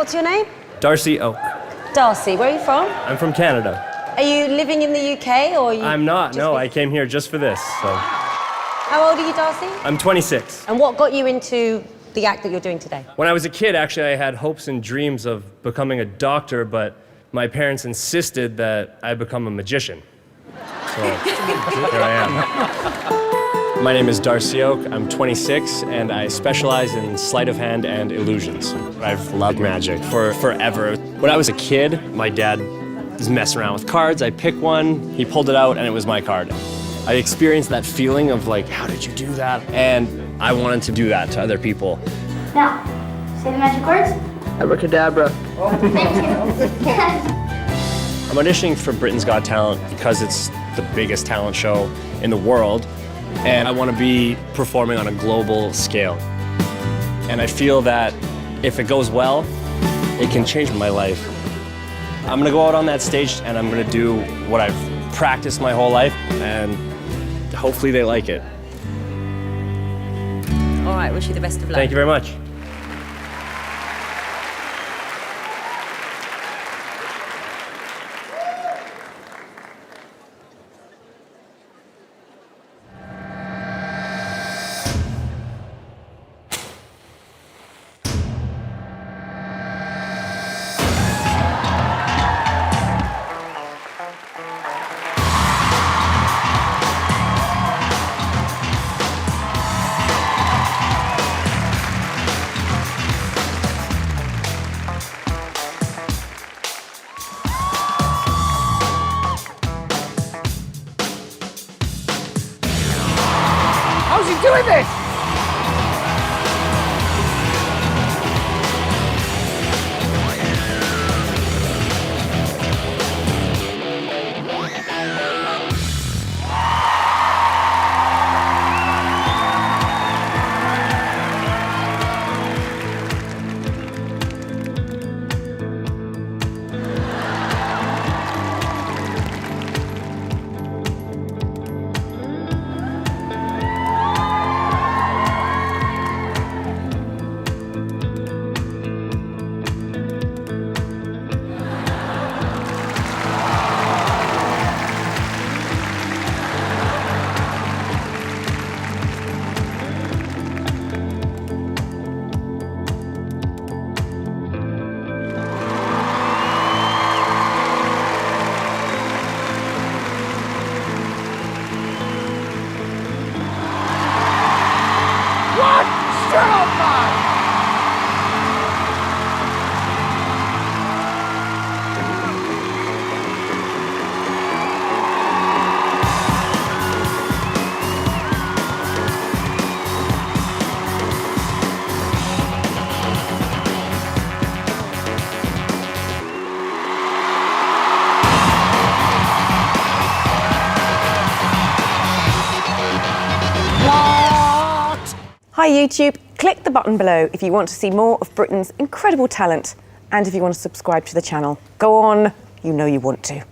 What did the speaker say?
What's your name? Darcy Oak. Darcy. Where are you from? I'm from Canada. Are you living in the UK or are you... I'm not, no. I came here just for this, so... How old are you, Darcy? I'm 26. And what got you into the act that you're doing today? When I was a kid, actually, I had hopes and dreams of becoming a doctor, but my parents insisted that I become a magician. So, here I am. My name is Darcy Oak. I'm 26, and I specialize in sleight of hand and illusions. I've loved magic for forever. When I was a kid, my dad was messing around with cards. I picked one, he pulled it out, and it was my card. I experienced that feeling of like, how did you do that? And I wanted to do that to other people. Now, say the magic words. Abracadabra. Thank you. I'm auditioning for Britain's Got Talent because it's the biggest talent show in the world, and I want to be performing on a global scale. And I feel that if it goes well, it can change my life. I'm gonna go out on that stage and I'm gonna do what I've practiced my whole life, and hopefully they like it. All right, wish you the best of luck. Thank you very much. How's he doing this? What? Shut up, man! Hi YouTube, click the button below if you want to see more of Britain's incredible talent and if you want to subscribe to the channel. Go on, you know you want to.